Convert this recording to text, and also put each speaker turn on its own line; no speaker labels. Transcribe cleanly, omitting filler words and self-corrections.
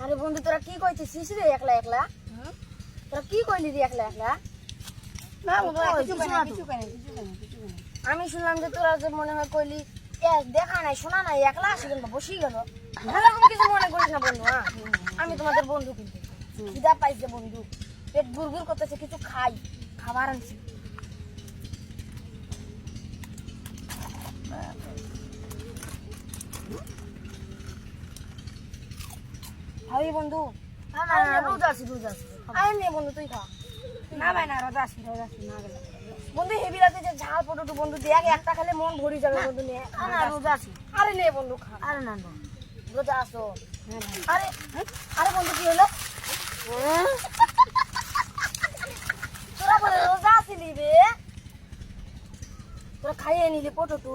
আরে বন্ধু তোরা কি কইছিস রে একলা একলা? তোরা কি কইলি রে একলা একলা?
না বন্ধু কিছু
আমি শুনলাম যে তোরা যে মনে হয় কইলি দেখা নাই শোনা নাই একলা আসি কিন্তু বসি গেল। এরকম কিছু মনে করিস না বন্ধু। হ্যাঁ আমি তোমাদের বন্ধু কিন্তু খিদা পাইছে বন্ধু, পেট গুড়গুড় করতেছে, কিছু খাই, খাবার আনছি। খাবি বন্ধু?
রোজ আছি
আরে নে বন্ধু তুই খা।
না ভাই না রোজ আছি না গেলে
বন্ধু হেভি রাতে যে ঝাল পটোটু বন্ধু দেখ একটা খেলে মন ভরি যাবে বন্ধু নে।
না রোজ আছি।
আরে নে বন্ধু খা।
আরে না
রোজা আসো। আরে আরে বন্ধু কি হলো? তোরা বলে রোজা আসিলি বে, তোরা খাইয়ে নিলি পটোটু।